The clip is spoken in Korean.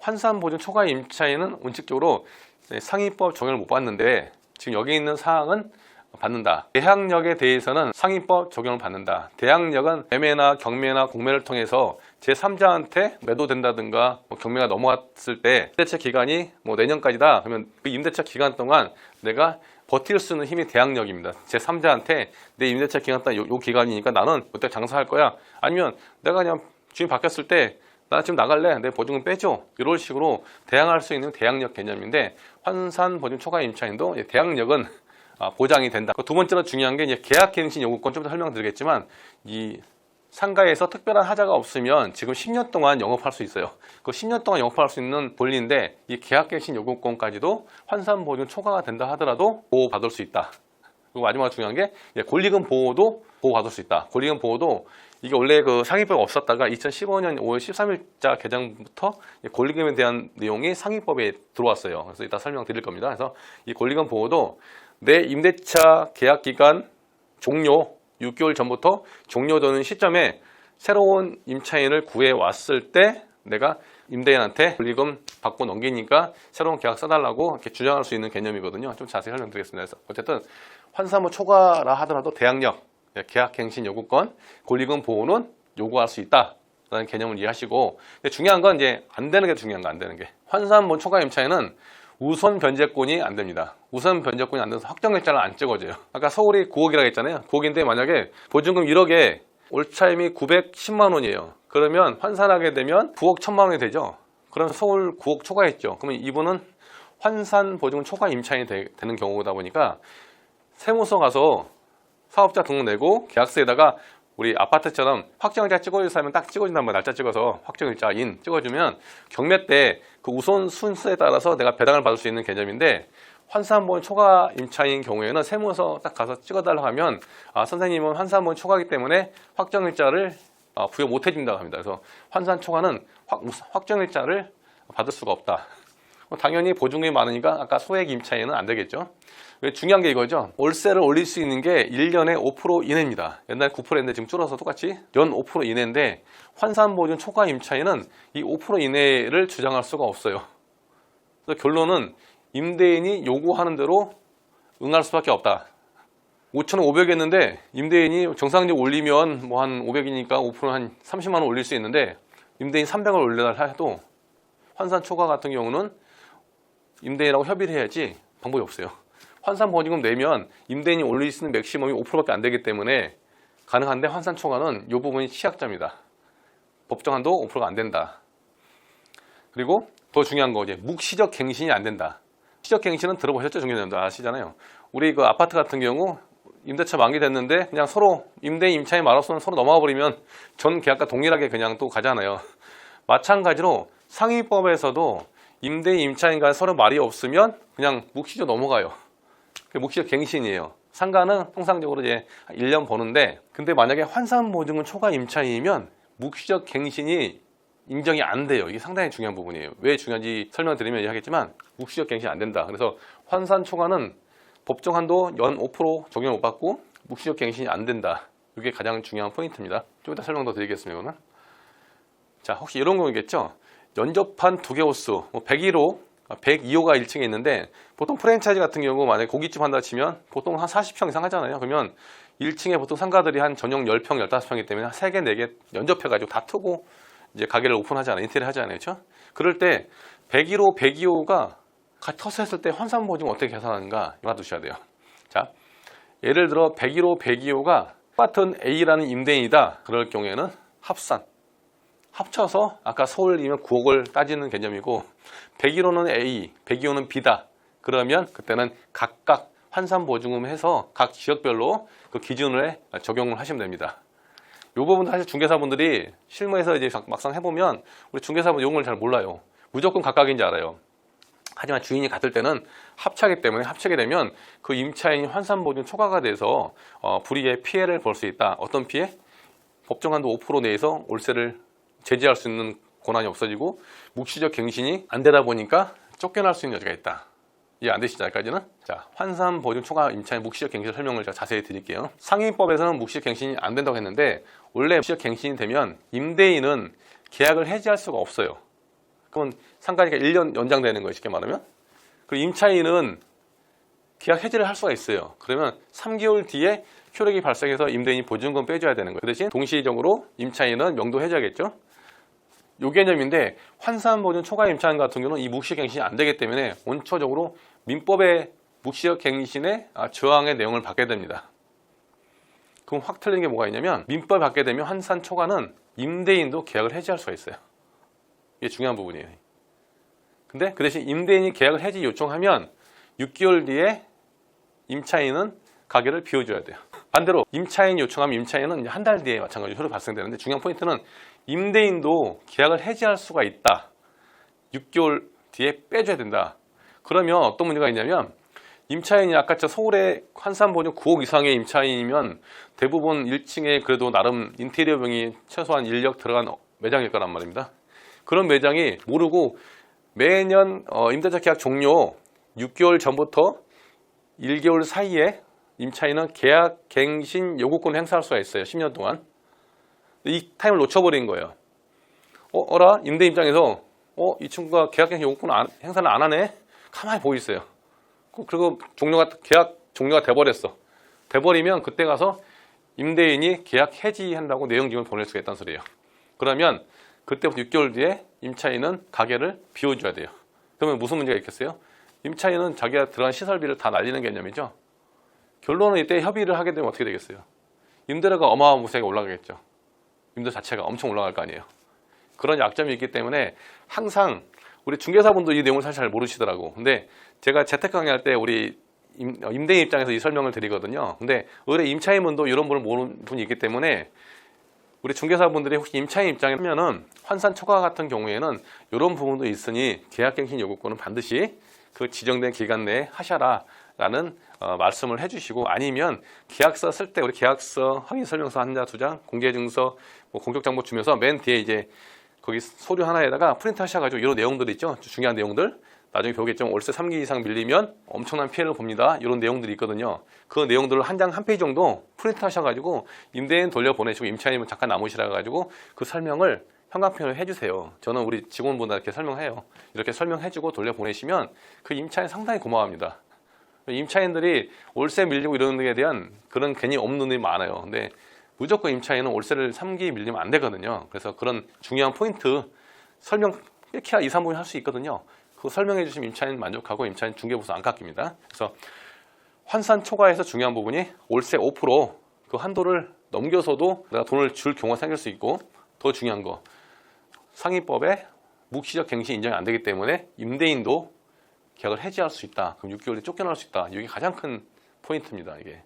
환산보증 초과 임차인은 원칙적으로 상위법 적용을 못 받는데 지금 여기 있는 사항은 받는다. 계약력에 대해서는 상위법 적용을 받는다. 계약력은 매매나 경매나 공매를 통해서 제3자한테 매도된다든가 경매가 넘어갔을 때 임대차 기간이 내년까지다. 그러면 그 임대차 기간 동안 내가 버틸 수 있는 힘이 계약력입니다. 제3자한테 내 임대차 기간 동안 요 기간이니까 나는 그때 장사할 거야. 아니면 내가 그냥 주인 바뀌었을 때 나 지금 나갈래. 내 보증금 빼줘. 이런 식으로 대항할 수 있는 대항력 개념인데 환산보증 초과 임차인도 대항력은 보장이 된다. 두 번째로 중요한 게 이제 계약갱신 요구권 좀 더 설명드리겠지만 이 상가에서 특별한 하자가 없으면 지금 10년 동안 영업할 수 있어요. 그 10년 동안 영업할 수 있는 권리인데 이 계약갱신 요구권까지도 환산보증 초과가 된다 하더라도 보호받을 수 있다. 그리고 마지막으로 중요한 게 권리금 보호도 보호받을 수 있다. 권리금 보호도 이게 원래 그 상위법이 없었다가 2015년 5월 13일자 개정부터 권리금에 대한 내용이 상위법에 들어왔어요. 그래서 이따 설명드릴 겁니다. 그래서 이 권리금 보호도 내 임대차 계약기간 종료 6개월 전부터 종료되는 시점에 새로운 임차인을 구해왔을 때 내가 임대인한테 권리금 받고 넘기니까 새로운 계약 써달라고 이렇게 주장할 수 있는 개념이거든요. 좀 자세히 설명드리겠습니다. 그래서 어쨌든 환산부 초과라 하더라도 대항력, 계약갱신 요구권, 권리금 보호는 요구할 수 있다라는 개념을 이해하시고, 근데 중요한 건 이제 안 되는 게 중요한 거 안 되는 게 환산부 초과 임차인은 우선 변제권이 안 됩니다. 우선 변제권이 안 돼서 확정일자를 안 찍어줘요. 아까 서울이 9억이라고 했잖아요. 9억인데 만약에 보증금 1억에 올차임이 910만 원이에요. 그러면 환산하게 되면 9억 1천만 원이 되죠. 그럼 서울 9억 초과했죠. 그러면 이분은 환산보증 초과 임차인이 되는 경우다 보니까 세무서 가서 사업자 등록 내고 계약서에다가 우리 아파트처럼 확정일자 찍어줄 사람은 딱 찍어준단 말이야. 날짜 찍어서 확정일자인 찍어주면 경매 때 그 우선 순서에 따라서 내가 배당을 받을 수 있는 개념인데 환산보증 초과 임차인 경우에는 세무서 딱 가서 찍어달라고 하면 선생님은 환산보증 초과이기 때문에 확정일자를 부여 못 해준다고 합니다. 그래서 환산 초과는 확정일자를 받을 수가 없다. 당연히 보증금이 많으니까 아까 소액 임차인은 안 되겠죠. 중요한 게 이거죠. 월세를 올릴 수 있는 게 1년에 5% 이내입니다. 옛날 9%인데 지금 줄어서 똑같이 연 5% 이내인데 환산보증 초과 임차인은 이 5% 이내를 주장할 수가 없어요. 그래서 결론은 임대인이 요구하는 대로 응할 수밖에 없다. 5,500 했는데 임대인이 정상적 올리면 뭐 한 500이니까 5% 한 30만 원 올릴 수 있는데 임대인 300을 올려달라 해도 환산 초과 같은 경우는 임대인하고 협의를 해야지 방법이 없어요. 환산 보증금 내면 임대인이 올릴 수 있는 맥시멈이 5%밖에 안 되기 때문에 가능한데 환산 초과는 이 부분이 취약점이다. 법정 한도 5%가 안 된다. 그리고 더 중요한 거 이제 묵시적 갱신이 안 된다. 시적 갱신은 들어보셨죠? 중개님들 아시잖아요. 우리 그 아파트 같은 경우 임대차 만기 됐는데 그냥 서로 임대인 임차인 말없으면 서로 넘어가 버리면 전 계약과 동일하게 그냥 또 가잖아요. 마찬가지로 상위법에서도 임대인 임차인 간 서로 말이 없으면 그냥 묵시적 넘어가요. 묵시적 갱신이에요. 상가는 통상적으로 이제 1년 버는데 근데 만약에 환산보증금 초과 임차인이면 묵시적 갱신이 인정이 안 돼요. 이게 상당히 중요한 부분이에요. 왜 중요한지 설명드리면 이야기했지만 묵시적 갱신이 안 된다. 그래서 환산 초과는 법정 한도 연 5% 적용을 못 받고 묵시적 갱신이 안 된다. 이게 가장 중요한 포인트입니다. 좀 이따 설명 더 드리겠습니다. 이거는. 자, 혹시 이런 거겠죠? 연접한 2개 호수, 101호, 102호가 1층에 있는데 보통 프랜차이즈 같은 경우 만약에 고깃집 한다 치면 보통 한 40평 이상 하잖아요. 그러면 1층에 보통 상가들이 한 전용 10평, 15평이기 때문에 3개, 4개 연접해가지고 다 트고 이제 가게를 오픈하잖아요. 인테리어 하잖아요. 그렇죠? 그럴 때 101호, 102호가 같이 터스했을 때 환산보증 어떻게 계산하는가 알아두셔야 돼요. 자, 예를 들어 101호, 102호가 똑같은 A라는 임대인이다. 그럴 경우에는 합산. 합쳐서 아까 서울이면 9억을 따지는 개념이고 101호는 A, 102호는 B다. 그러면 그때는 각각 환산보증금 해서 각 지역별로 그 기준을 적용을 하시면 됩니다. 이 부분도 사실 중개사분들이 실무에서 이제 막상 해보면 우리 중개사분 용어를 잘 몰라요. 무조건 각각인지 알아요. 하지만 주인이 같을 때는 합차기 때문에 합치게 되면 그 임차인이 환산보증 초과가 돼서 불이익의 피해를 볼 수 있다. 어떤 피해? 법정 한도 5% 내에서 월세를 제지할 수 있는 권한이 없어지고 묵시적 갱신이 안 되다 보니까 쫓겨날 수 있는 여지가 있다. 이해 안 되시죠? 여기까지는? 자, 환산보증 초과 임차인 묵시적 갱신 설명을 제가 자세히 드릴게요. 상위법에서는 묵시적 갱신이 안 된다고 했는데 원래 묵시적 갱신이 되면 임대인은 계약을 해지할 수가 없어요. 그러면 상가니까 1년 연장되는 거예요, 쉽게 말하면. 그리고 임차인은 계약 해지를 할 수가 있어요. 그러면 3개월 뒤에 효력이 발생해서 임대인이 보증금 빼줘야 되는 거예요. 그 대신 동시적으로 임차인은 명도 해줘야겠죠. 요 개념인데 환산보증 초과 임차인 같은 경우는 이 묵시갱신이 안 되기 때문에 원초적으로 민법의 묵시갱신의 저항의 내용을 받게 됩니다. 그럼 확 틀린 게 뭐가 있냐면 민법을 받게 되면 환산 초과는 임대인도 계약을 해지할 수가 있어요. 이게 중요한 부분이에요. 근데 그 대신 임대인이 계약을 해지 요청하면 6개월 뒤에 임차인은 가게를 비워줘야 돼요. 반대로 임차인이 요청하면 임차인은 한 달 뒤에 마찬가지로 효력 발생되는데 중요한 포인트는 임대인도 계약을 해지할 수가 있다. 6개월 뒤에 빼줘야 된다. 그러면 어떤 문제가 있냐면 임차인이 아까 저 서울에 환산보증 9억 이상의 임차인이면 대부분 1층에 그래도 나름 인테리어 병이 최소한 인력 들어간 매장일 거란 말입니다. 그런 매장이 모르고 매년 임대차 계약 종료 6개월 전부터 1개월 사이에 임차인은 계약 갱신 요구권을 행사할 수가 있어요. 10년 동안. 이 타임을 놓쳐버린 거예요. 어라? 임대 입장에서 이 친구가 계약 갱신 요구권 행사를 안 하네? 가만히 보고 있어요. 그리고 계약 종료가 돼버렸어. 돼버리면 그때 가서 임대인이 계약 해지한다고 내용증을 보낼 수가 있다는 소리예요. 그러면 그때부터 6개월 뒤에 임차인은 가게를 비워줘야 돼요. 그러면 무슨 문제가 있겠어요? 임차인은 자기가 들어간 시설비를 다 날리는 개념이죠. 결론은 이때 협의를 하게 되면 어떻게 되겠어요? 임대료가 어마어마하게 올라가겠죠. 임대 자체가 엄청 올라갈 거 아니에요. 그런 약점이 있기 때문에 항상 우리 중개사분도 이 내용을 사실 잘 모르시더라고. 근데 제가 재테크 강의할 때 우리 임대인 입장에서 이 설명을 드리거든요. 근데 의뢰 임차인분도 이런 분을 모르는 분이 있기 때문에 우리 중개사분들이 혹시 임차인 입장에 하면은 환산 초과 같은 경우에는 이런 부분도 있으니 계약갱신 요구권은 반드시 그 지정된 기간 내에 하셔라 라는 말씀을 해주시고, 아니면 계약서 쓸 때 우리 계약서 확인설명서 한 장, 두 장, 공개증서, 공적정보 주면서 맨 뒤에 이제 거기 서류 하나에다가 프린트 하셔가지고 이런 내용들 있죠. 중요한 내용들. 나중에 배우겠지만 월세 3기 이상 밀리면 엄청난 피해를 봅니다. 이런 내용들이 있거든요. 그 내용들을 한 장 한 페이지 정도 프린트 하셔가지고 임대인 돌려보내시고 임차인은 잠깐 남으시라 가지고 그 설명을 형광펜으로 해주세요. 저는 우리 직원분들한테 이렇게 설명해요. 이렇게 설명해주고 돌려보내시면 그 임차인 상당히 고마워합니다. 임차인들이 월세 밀리고 이러는 데에 대한 그런 괜히 없는 눈이 많아요. 근데 무조건 임차인은 월세를 3기 밀리면 안 되거든요. 그래서 그런 중요한 포인트 설명 이렇게 2, 3분이 할 수 있거든요. 그거 설명해 주시면 임차인 만족하고 임차인 중개보수 안 깎입니다. 그래서 환산 초과에서 중요한 부분이 월세 5%그 한도를 넘겨서도 내가 돈을 줄 경우가 생길 수 있고, 더 중요한 거 상위법에 묵시적 갱신 인정이 안 되기 때문에 임대인도 계약을 해지할 수 있다. 그럼 6개월에 쫓겨날 수 있다. 이게 가장 큰 포인트입니다. 이게.